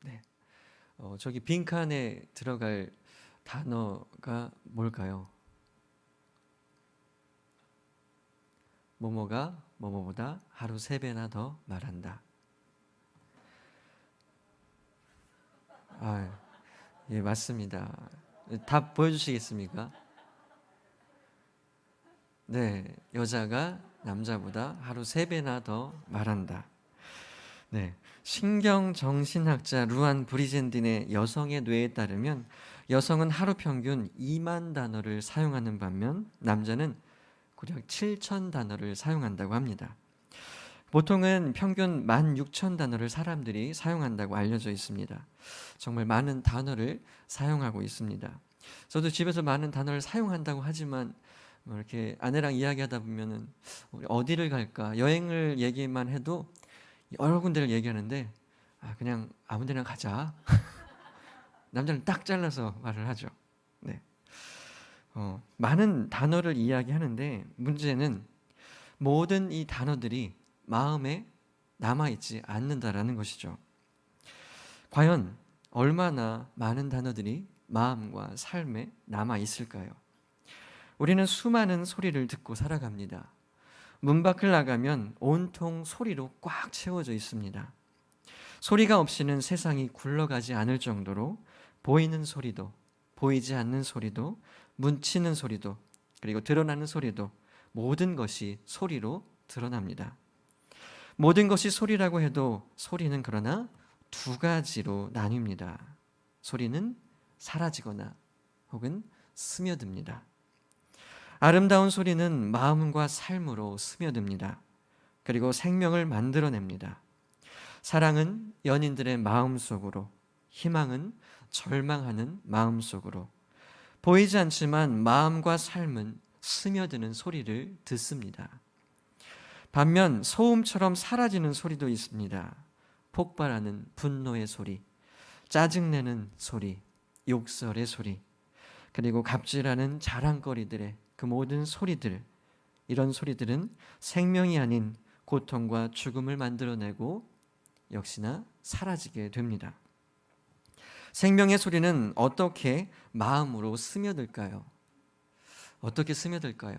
네. 저기 빈칸에 들어갈 단어가 뭘까요? 뭐뭐가 뭐뭐보다 하루 3배나 더 말한다. 예, 맞습니다. 답 보여주시겠습니까? 네, 여자가 남자보다 하루 3배나 더 말한다. 네, 신경정신학자 루안 브리젠딘의 여성의 뇌에 따르면 여성은 하루 평균 2만 단어를 사용하는 반면 남자는 고작 7천 단어를 사용한다고 합니다. 보통은 평균 16,000단어를 사람들이 사용한다고 알려져 있습니다. 정말 많은 단어를 사용하고 있습니다. 저도 집에서 많은 단어를 사용한다고 하지만 이렇게 아내랑 이야기하다 보면은 우리 어디를 갈까 여행을 얘기만 해도 여러 군데를 얘기하는데 그냥 아무 데나 가자. 남자는 딱 잘라서 말을 하죠. 네. 많은 단어를 이야기하는데 문제는 모든 이 단어들이 마음에 남아있지 않는다라는 것이죠. 과연 얼마나 많은 단어들이 마음과 삶에 남아있을까요? 우리는 수많은 소리를 듣고 살아갑니다. 문 밖을 나가면 온통 소리로 꽉 채워져 있습니다. 소리가 없이는 세상이 굴러가지 않을 정도로 보이는 소리도, 보이지 않는 소리도, 뭉치는 소리도, 그리고 드러나는 소리도 모든 것이 소리로 드러납니다. 모든 것이 소리라고 해도 소리는 그러나 두 가지로 나뉩니다. 소리는 사라지거나 혹은 스며듭니다. 아름다운 소리는 마음과 삶으로 스며듭니다. 그리고 생명을 만들어냅니다. 사랑은 연인들의 마음속으로, 희망은 절망하는 마음속으로, 보이지 않지만 마음과 삶은 스며드는 소리를 듣습니다. 반면 소음처럼 사라지는 소리도 있습니다. 폭발하는 분노의 소리, 짜증내는 소리, 욕설의 소리, 그리고 갑질하는 자랑거리들의 그 모든 소리들, 이런 소리들은 생명이 아닌 고통과 죽음을 만들어내고 역시나 사라지게 됩니다. 생명의 소리는 어떻게 마음으로 스며들까요? 어떻게 스며들까요?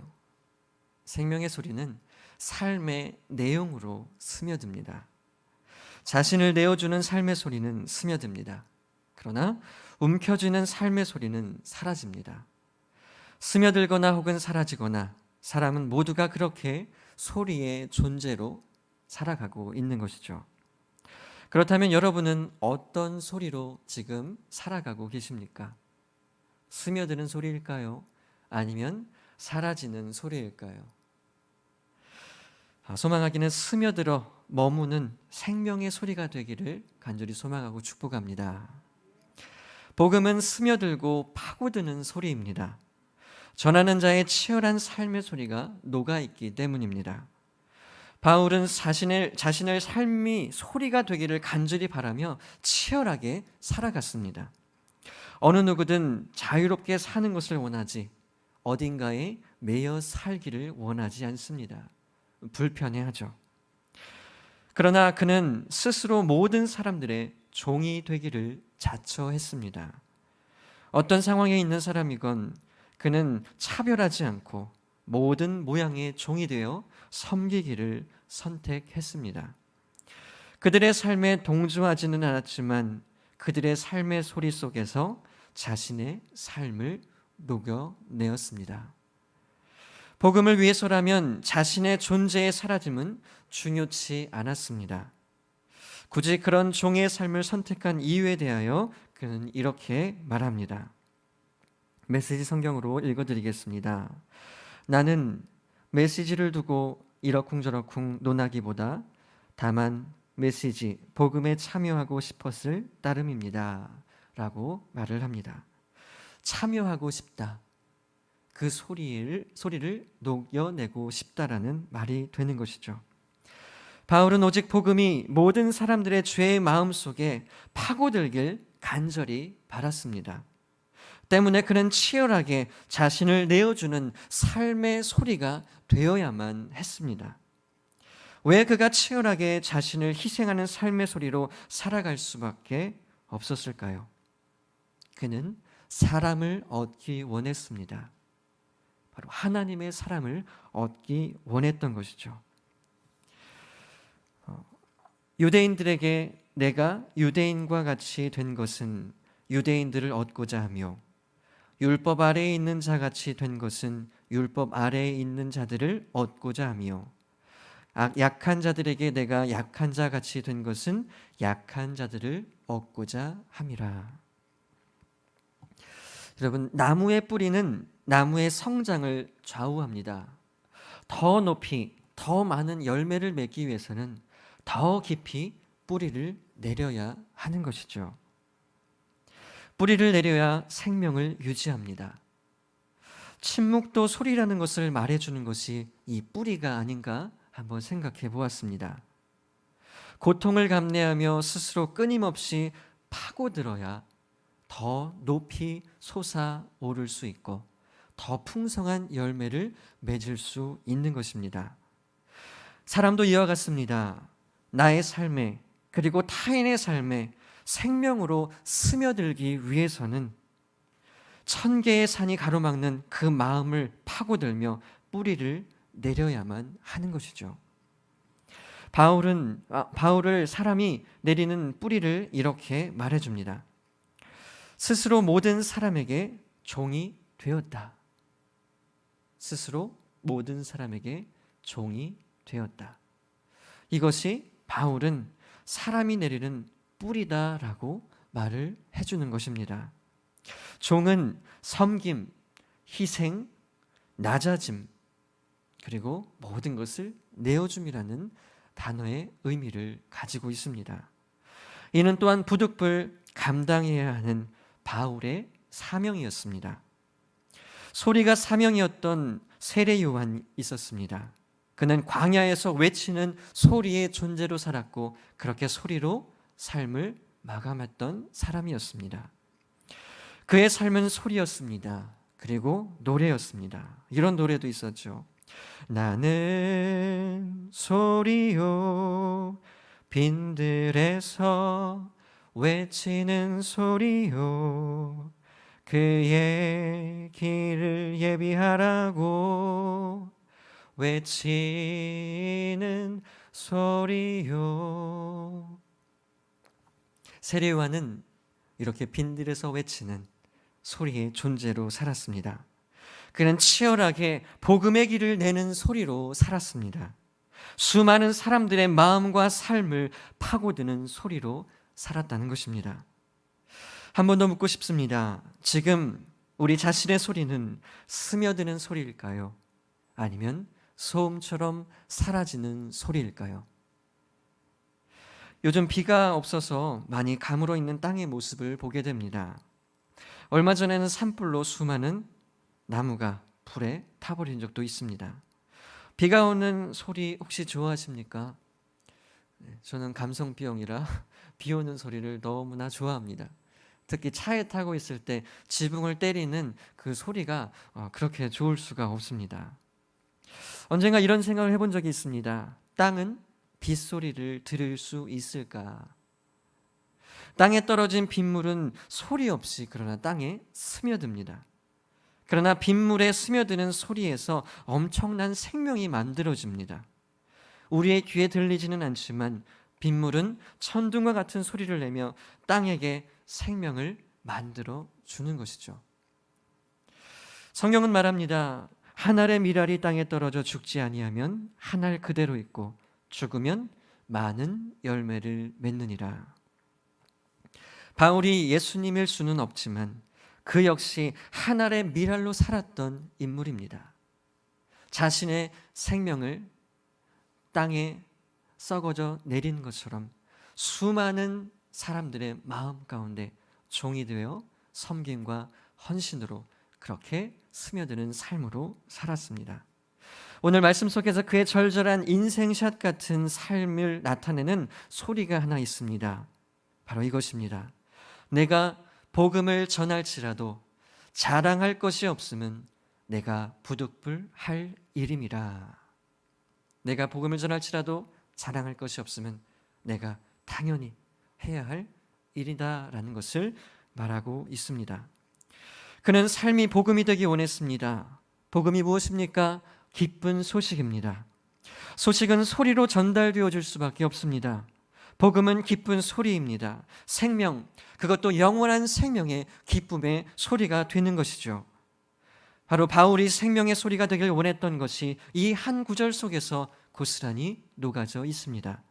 생명의 소리는 삶의 내용으로 스며듭니다. 자신을 내어주는 삶의 소리는 스며듭니다. 그러나 움켜쥐는 삶의 소리는 사라집니다. 스며들거나 혹은 사라지거나 사람은 모두가 그렇게 소리의 존재로 살아가고 있는 것이죠. 그렇다면 여러분은 어떤 소리로 지금 살아가고 계십니까? 스며드는 소리일까요? 아니면 사라지는 소리일까요? 소망하기는 스며들어 머무는 생명의 소리가 되기를 간절히 소망하고 축복합니다. 복음은 스며들고 파고드는 소리입니다. 전하는 자의 치열한 삶의 소리가 녹아있기 때문입니다. 바울은 자신의 삶이 소리가 되기를 간절히 바라며 치열하게 살아갔습니다. 어느 누구든 자유롭게 사는 것을 원하지 어딘가에 매여 살기를 원하지 않습니다. 불편해하죠. 그러나 그는 스스로 모든 사람들의 종이 되기를 자처했습니다. 어떤 상황에 있는 사람이건 그는 차별하지 않고 모든 모양의 종이 되어 섬기기를 선택했습니다. 그들의 삶에 동조하지는 않았지만 그들의 삶의 소리 속에서 자신의 삶을 녹여내었습니다. 복음을 위해서라면 자신의 존재의 사라짐은 중요치 않았습니다. 굳이 그런 종의 삶을 선택한 이유에 대하여 그는 이렇게 말합니다. 메시지 성경으로 읽어드리겠습니다. 나는 메시지를 두고 이러쿵저러쿵 논하기보다 다만 메시지, 복음에 참여하고 싶었을 따름입니다. 라고 말을 합니다. 참여하고 싶다. 그 소리를 녹여내고 싶다라는 말이 되는 것이죠. 바울은 오직 복음이 모든 사람들의 죄의 마음 속에 파고들길 간절히 바랐습니다. 때문에 그는 치열하게 자신을 내어주는 삶의 소리가 되어야만 했습니다. 왜 그가 치열하게 자신을 희생하는 삶의 소리로 살아갈 수밖에 없었을까요? 그는 사람을 얻기 원했습니다. 바로 하나님의 사람을 얻기 원했던 것이죠. 유대인들에게 내가 유대인과 같이 된 것은 유대인들을 얻고자 하며, 율법 아래에 있는 자같이 된 것은 율법 아래에 있는 자들을 얻고자 하며, 약한 자들에게 내가 약한 자같이 된 것은 약한 자들을 얻고자 함이라. 여러분, 나무의 뿌리는 나무의 성장을 좌우합니다. 더 높이, 더 많은 열매를 맺기 위해서는 더 깊이 뿌리를 내려야 하는 것이죠. 뿌리를 내려야 생명을 유지합니다. 침묵도 소리라는 것을 말해주는 것이 이 뿌리가 아닌가 한번 생각해 보았습니다. 고통을 감내하며 스스로 끊임없이 파고들어야 더 높이 솟아오를 수 있고 더 풍성한 열매를 맺을 수 있는 것입니다. 사람도 이와 같습니다. 나의 삶에, 그리고 타인의 삶에 생명으로 스며들기 위해서는 1000개의 산이 가로막는 그 마음을 파고들며 뿌리를 내려야만 하는 것이죠. 바울을 사람이 내리는 뿌리를 이렇게 말해줍니다. 스스로 모든 사람에게 종이 되었다. 스스로 모든 사람에게 종이 되었다. 이것이 바울은 사람이 내리는 뿌리다라고 말을 해주는 것입니다. 종은 섬김, 희생, 낮아짐, 그리고 모든 것을 내어줌이라는 단어의 의미를 가지고 있습니다. 이는 또한 부득불 감당해야 하는 바울의 사명이었습니다. 소리가 사명이었던 세례 요한이 있었습니다. 그는 광야에서 외치는 소리의 존재로 살았고 그렇게 소리로 삶을 마감했던 사람이었습니다. 그의 삶은 소리였습니다. 그리고 노래였습니다. 이런 노래도 있었죠. 나는 소리요 빈들에서 외치는 소리요 그의 길을 예비하라고 외치는 소리요. 세례 요한은 이렇게 빈들에서 외치는 소리의 존재로 살았습니다. 그는 치열하게 복음의 길을 내는 소리로 살았습니다. 수많은 사람들의 마음과 삶을 파고드는 소리로 살았다는 것입니다. 한 번 더 묻고 싶습니다. 지금 우리 자신의 소리는 스며드는 소리일까요? 아니면 소음처럼 사라지는 소리일까요? 요즘 비가 없어서 많이 가물어 있는 땅의 모습을 보게 됩니다. 얼마 전에는 산불로 수많은 나무가 불에 타버린 적도 있습니다. 비가 오는 소리 혹시 좋아하십니까? 저는 감성병이라 비 오는 소리를 너무나 좋아합니다. 특히 차에 타고 있을 때 지붕을 때리는 그 소리가 그렇게 좋을 수가 없습니다. 언젠가 이런 생각을 해본 적이 있습니다. 땅은 빗소리를 들을 수 있을까? 땅에 떨어진 빗물은 소리 없이 그러나 땅에 스며듭니다. 그러나 빗물에 스며드는 소리에서 엄청난 생명이 만들어집니다. 우리의 귀에 들리지는 않지만 빗물은 천둥과 같은 소리를 내며 땅에게 생명을 만들어 주는 것이죠. 성경은 말합니다. 한 알의 밀알이 땅에 떨어져 죽지 아니하면 한 알 그대로 있고 죽으면 많은 열매를 맺느니라. 바울이 예수님일 수는 없지만 그 역시 한 알의 밀알로 살았던 인물입니다. 자신의 생명을 땅에 썩어져 내린 것처럼 수많은 사람들의 마음 가운데 종이 되어 섬김과 헌신으로 그렇게 스며드는 삶으로 살았습니다. 오늘 말씀 속에서 그의 절절한 인생샷 같은 삶을 나타내는 소리가 하나 있습니다. 바로 이것입니다. 내가 복음을 전할지라도 자랑할 것이 없으면 내가 부득불할 일임이라. 내가 복음을 전할지라도 자랑할 것이 없으면 내가 당연히 해야 할 일이다라는 것을 말하고 있습니다. 그는 삶이 복음이 되기 원했습니다. 복음이 무엇입니까? 기쁜 소식입니다. 소식은 소리로 전달되어 줄 수밖에 없습니다. 복음은 기쁜 소리입니다. 생명, 그것도 영원한 생명의 기쁨의 소리가 되는 것이죠. 바로 바울이 생명의 소리가 되길 원했던 것이 이 한 구절 속에서 고스란히 녹아져 있습니다.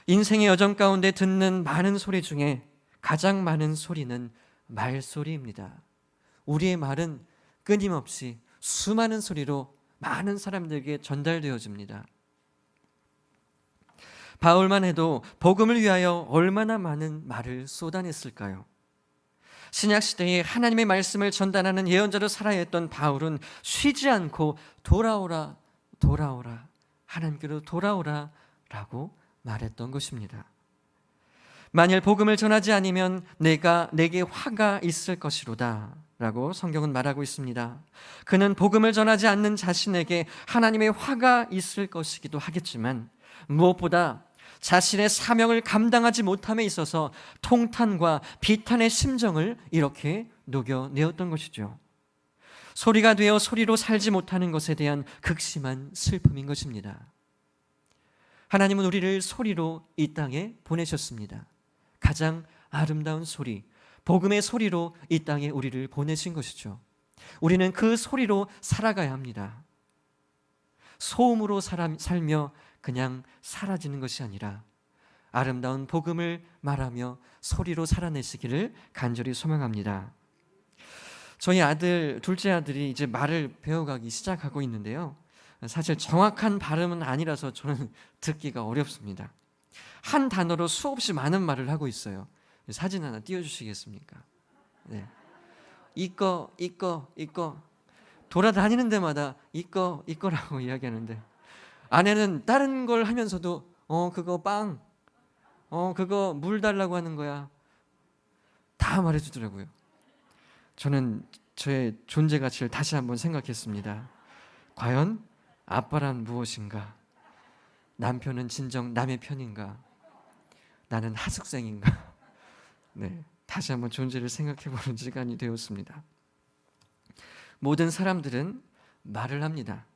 인생의 여정 가운데 듣는 많은 소리 중에 가장 많은 소리는 말소리입니다. 우리의 말은 끊임없이 수많은 소리로 많은 사람들에게 전달되어집니다. 바울만 해도 복음을 위하여 얼마나 많은 말을 쏟아냈을까요? 신약시대에 하나님의 말씀을 전달하는 예언자로 살아야 했던 바울은 쉬지 않고 돌아오라, 돌아오라, 하나님께로 돌아오라 라고 말했던 것입니다. 만일 복음을 전하지 않으면 내게 화가 있을 것이로다 라고 성경은 말하고 있습니다. 그는 복음을 전하지 않는 자신에게 하나님의 화가 있을 것이기도 하겠지만 무엇보다 자신의 사명을 감당하지 못함에 있어서 통탄과 비탄의 심정을 이렇게 녹여내었던 것이죠. 소리가 되어 소리로 살지 못하는 것에 대한 극심한 슬픔인 것입니다. 하나님은 우리를 소리로 이 땅에 보내셨습니다. 가장 아름다운 소리, 복음의 소리로 이 땅에 우리를 보내신 것이죠. 우리는 그 소리로 살아가야 합니다. 소음으로 살며 그냥 사라지는 것이 아니라 아름다운 복음을 말하며 소리로 살아내시기를 간절히 소망합니다. 저희 둘째 아들이 이제 말을 배워가기 시작하고 있는데요. 사실 정확한 발음은 아니라서 저는 듣기가 어렵습니다. 한 단어로 수없이 많은 말을 하고 있어요. 사진 하나 띄워주시겠습니까? 네. 이거 돌아다니는 데마다 이거라고 이야기하는데 아내는 다른 걸 하면서도 그거 빵, 그거 물 달라고 하는 거야 다 말해주더라고요. 저는 저의 존재 가치를 다시 한번 생각했습니다. 과연 아빠란 무엇인가? 남편은 진정 남의 편인가? 나는 하숙생인가? 네, 다시 한번 존재를 생각해보는 시간이 되었습니다. 모든 사람들은 말을 합니다.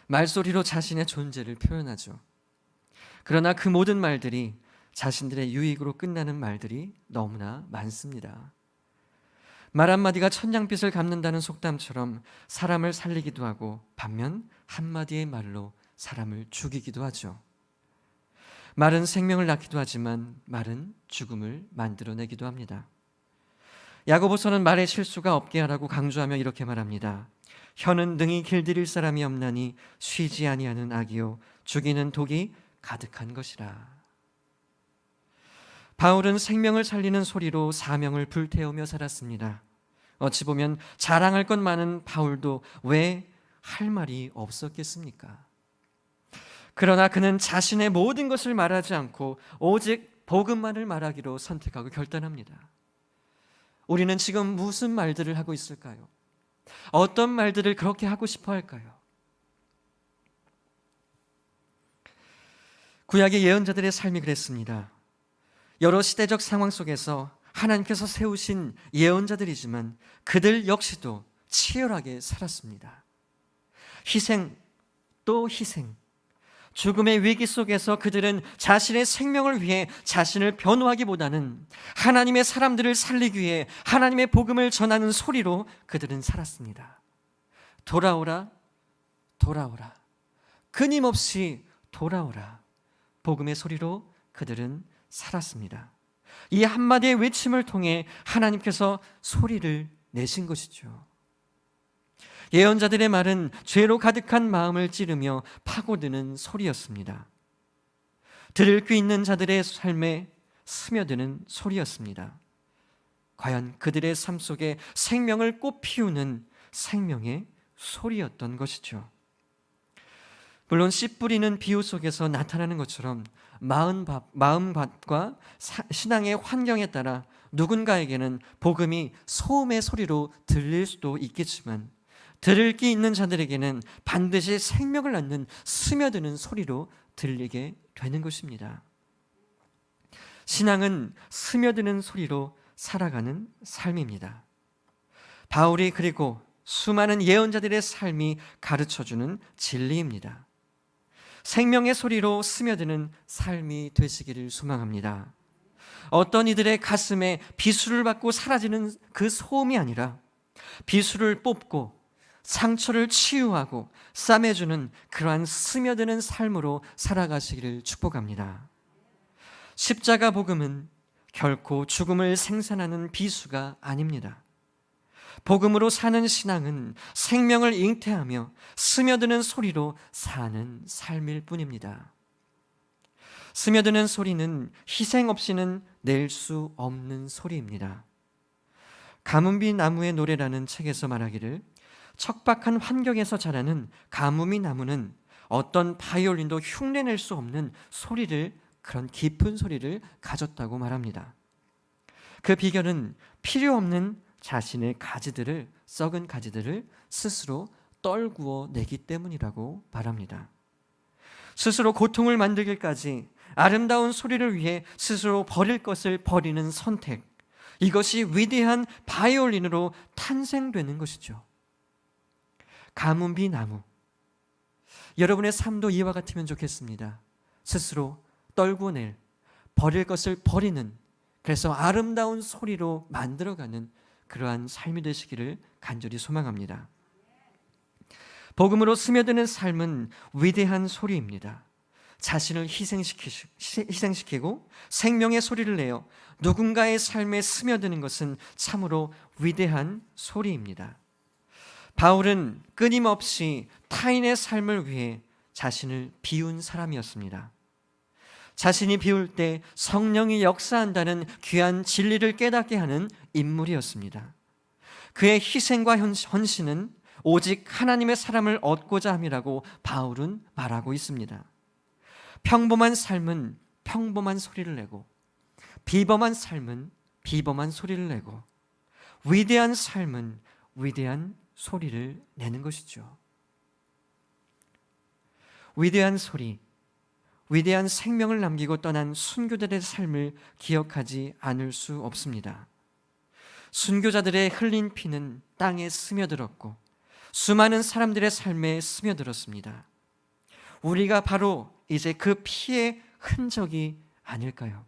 말소리로 자신의 존재를 표현하죠. 그러나 그 모든 말들이 자신들의 유익으로 끝나는 말들이 너무나 많습니다. 말 한마디가 천냥빚을 갚는다는 속담처럼 사람을 살리기도 하고 반면 한마디의 말로 사람을 죽이기도 하죠. 말은 생명을 낳기도 하지만 말은 죽음을 만들어내기도 합니다. 야고보서는 말에 실수가 없게 하라고 강조하며 이렇게 말합니다. 혀는 능히 길들일 사람이 없나니 쉬지 아니하는 악이요 죽이는 독이 가득한 것이라. 바울은 생명을 살리는 소리로 사명을 불태우며 살았습니다. 어찌 보면 자랑할 것 많은 바울도 왜 할 말이 없었겠습니까? 그러나 그는 자신의 모든 것을 말하지 않고 오직 복음만을 말하기로 선택하고 결단합니다. 우리는 지금 무슨 말들을 하고 있을까요? 어떤 말들을 그렇게 하고 싶어 할까요? 구약의 예언자들의 삶이 그랬습니다. 여러 시대적 상황 속에서 하나님께서 세우신 예언자들이지만 그들 역시도 치열하게 살았습니다. 희생 또 희생, 죽음의 위기 속에서 그들은 자신의 생명을 위해 자신을 변호하기보다는 하나님의 사람들을 살리기 위해 하나님의 복음을 전하는 소리로 그들은 살았습니다. 돌아오라, 돌아오라, 끊임없이 돌아오라. 복음의 소리로 그들은 살았습니다. 이 한마디의 외침을 통해 하나님께서 소리를 내신 것이죠. 예언자들의 말은 죄로 가득한 마음을 찌르며 파고드는 소리였습니다. 들을 귀 있는 자들의 삶에 스며드는 소리였습니다. 과연 그들의 삶 속에 생명을 꽃피우는 생명의 소리였던 것이죠. 물론 씨 뿌리는 비유 속에서 나타나는 것처럼 마음밭과 신앙의 환경에 따라 누군가에게는 복음이 소음의 소리로 들릴 수도 있겠지만 들을 귀 있는 자들에게는 반드시 생명을 낳는 스며드는 소리로 들리게 되는 것입니다. 신앙은 스며드는 소리로 살아가는 삶입니다. 바울이 그리고 수많은 예언자들의 삶이 가르쳐주는 진리입니다. 생명의 소리로 스며드는 삶이 되시기를 소망합니다. 어떤 이들의 가슴에 비수를 받고 사라지는 그 소음이 아니라 비수를 뽑고 상처를 치유하고 싸매주는 그러한 스며드는 삶으로 살아가시기를 축복합니다. 십자가 복음은 결코 죽음을 생산하는 비수가 아닙니다. 복음으로 사는 신앙은 생명을 잉태하며 스며드는 소리로 사는 삶일 뿐입니다. 스며드는 소리는 희생 없이는 낼 수 없는 소리입니다. 가뭄비 나무의 노래라는 책에서 말하기를 척박한 환경에서 자라는 가뭄이 나무는 어떤 바이올린도 흉내낼 수 없는 소리를, 그런 깊은 소리를 가졌다고 말합니다. 그 비결은 필요 없는 자신의 가지들을, 썩은 가지들을 스스로 떨구어 내기 때문이라고 말합니다. 스스로 고통을 만들기까지 아름다운 소리를 위해 스스로 버릴 것을 버리는 선택, 이것이 위대한 바이올린으로 탄생되는 것이죠. 가뭄비 나무, 여러분의 삶도 이와 같으면 좋겠습니다. 스스로 떨구낼, 버릴 것을 버리는, 그래서 아름다운 소리로 만들어가는 그러한 삶이 되시기를 간절히 소망합니다. 복음으로 스며드는 삶은 위대한 소리입니다. 자신을 희생시키고 생명의 소리를 내어 누군가의 삶에 스며드는 것은 참으로 위대한 소리입니다. 바울은 끊임없이 타인의 삶을 위해 자신을 비운 사람이었습니다. 자신이 비울 때 성령이 역사한다는 귀한 진리를 깨닫게 하는 인물이었습니다. 그의 희생과 헌신은 오직 하나님의 사람을 얻고자 함이라고 바울은 말하고 있습니다. 평범한 삶은 평범한 소리를 내고, 비범한 삶은 비범한 소리를 내고, 위대한 삶은 위대한 소리를 내는 것이죠. 위대한 소리, 위대한 생명을 남기고 떠난 순교자들의 삶을 기억하지 않을 수 없습니다. 순교자들의 흘린 피는 땅에 스며들었고 수많은 사람들의 삶에 스며들었습니다. 우리가 바로 이제 그 피의 흔적이 아닐까요?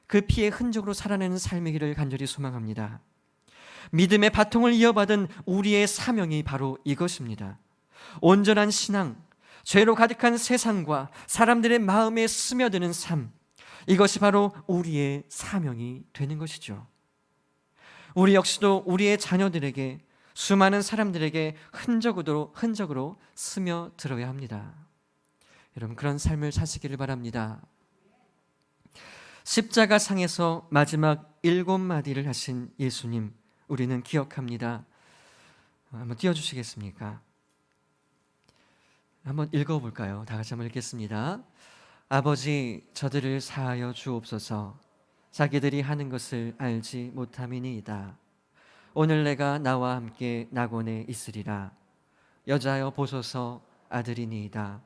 그 피의 흔적으로 살아내는 삶이기를 간절히 소망합니다. 믿음의 바통을 이어받은 우리의 사명이 바로 이것입니다. 온전한 신앙, 죄로 가득한 세상과 사람들의 마음에 스며드는 삶, 이것이 바로 우리의 사명이 되는 것이죠. 우리 역시도 우리의 자녀들에게, 수많은 사람들에게 흔적으로 스며들어야 합니다. 여러분, 그런 삶을 사시기를 바랍니다. 십자가 상에서 마지막 7마디를 하신 예수님, 우리는 기억합니다. 한번 띄워주시겠습니까? 한번 읽어볼까요? 다 같이 한번 읽겠습니다. 아버지, 저들을 사하여 주옵소서. 자기들이 하는 것을 알지 못함이니이다. 오늘 내가 나와 함께 낙원에 있으리라. 여자여 보소서, 아들이니이다.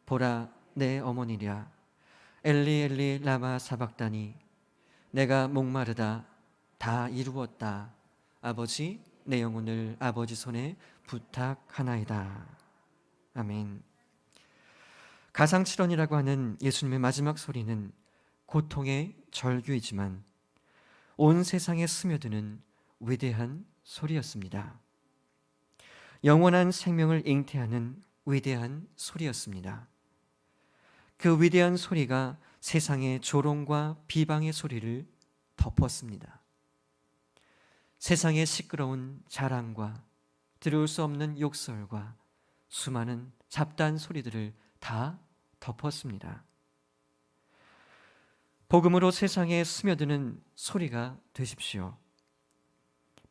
보라, 내 어머니랴. 엘리 엘리 라마 사박다니. 내가 목마르다. 다 이루었다. 아버지, 내 영혼을 아버지 손에 부탁하나이다. 아멘. 가상칠언이라고 하는 예수님의 마지막 소리는 고통의 절규이지만 온 세상에 스며드는 위대한 소리였습니다. 영원한 생명을 잉태하는 위대한 소리였습니다. 그 위대한 소리가 세상의 조롱과 비방의 소리를 덮었습니다. 세상의 시끄러운 자랑과 들을 수 없는 욕설과 수많은 잡다한 소리들을 다 덮었습니다. 복음으로 세상에 스며드는 소리가 되십시오.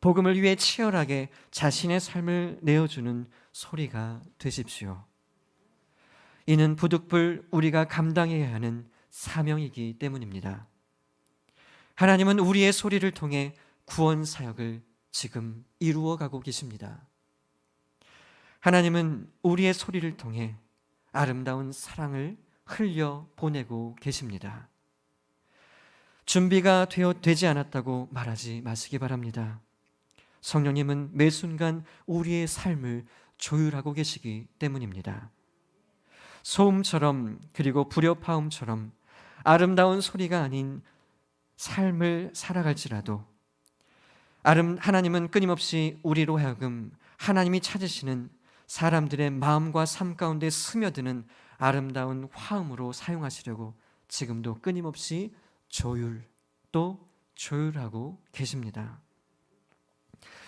복음을 위해 치열하게 자신의 삶을 내어주는 소리가 되십시오. 이는 부득불 우리가 감당해야 하는 사명이기 때문입니다. 하나님은 우리의 소리를 통해 구원 사역을 지금 이루어가고 계십니다. 하나님은 우리의 소리를 통해 아름다운 사랑을 흘려 보내고 계십니다. 준비가 되지 않았다고 말하지 마시기 바랍니다. 성령님은 매 순간 우리의 삶을 조율하고 계시기 때문입니다. 소음처럼 그리고 불협화음처럼 아름다운 소리가 아닌 삶을 살아갈지라도 하나님은 끊임없이 우리로 하여금 하나님이 찾으시는 사람들의 마음과 삶 가운데 스며드는 아름다운 화음으로 사용하시려고 지금도 끊임없이 또 조율하고 계십니다.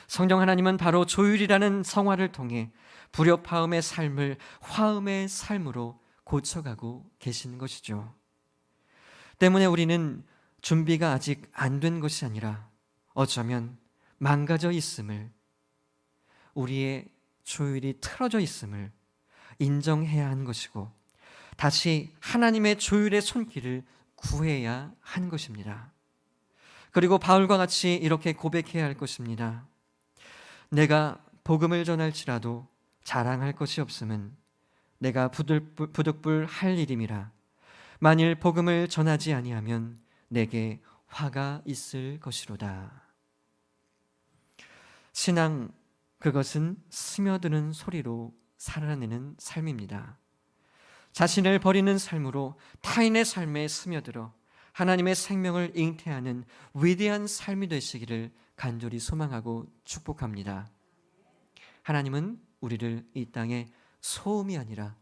성령 하나님은 바로 조율이라는 성화를 통해 불협화음의 삶을 화음의 삶으로 고쳐가고 계시는 것이죠. 때문에 우리는 준비가 아직 안 된 것이 아니라 어쩌면 망가져 있음을, 우리의 조율이 틀어져 있음을 인정해야 하는 것이고 다시 하나님의 조율의 손길을 구해야 하는 것입니다. 그리고 바울과 같이 이렇게 고백해야 할 것입니다. 내가 복음을 전할지라도 자랑할 것이 없음은 내가 부득불 할 일임이라. 만일 복음을 전하지 아니하면 내게 화가 있을 것이로다. 신앙, 그것은 스며드는 소리로 살아내는 삶입니다. 자신을 버리는 삶으로 타인의 삶에 스며들어 하나님의 생명을 잉태하는 위대한 삶이 되시기를 간절히 소망하고 축복합니다. 하나님은 우리를 이 땅에 소음이 아니라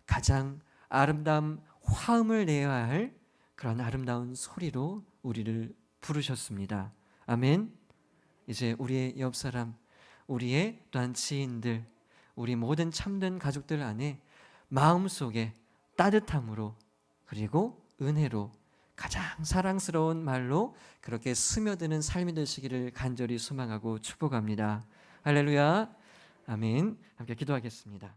가장 아름다운 화음을 내야 할 그런 아름다운 소리로 우리를 부르셨습니다. 아멘. 이제 우리의 옆사람, 우리의 또한 지인들, 우리 모든 참된 가족들 안에 마음속에 따뜻함으로 그리고 은혜로 가장 사랑스러운 말로 그렇게 스며드는 삶이 되시기를 간절히 소망하고 축복합니다. 할렐루야. 아멘. 함께 기도하겠습니다.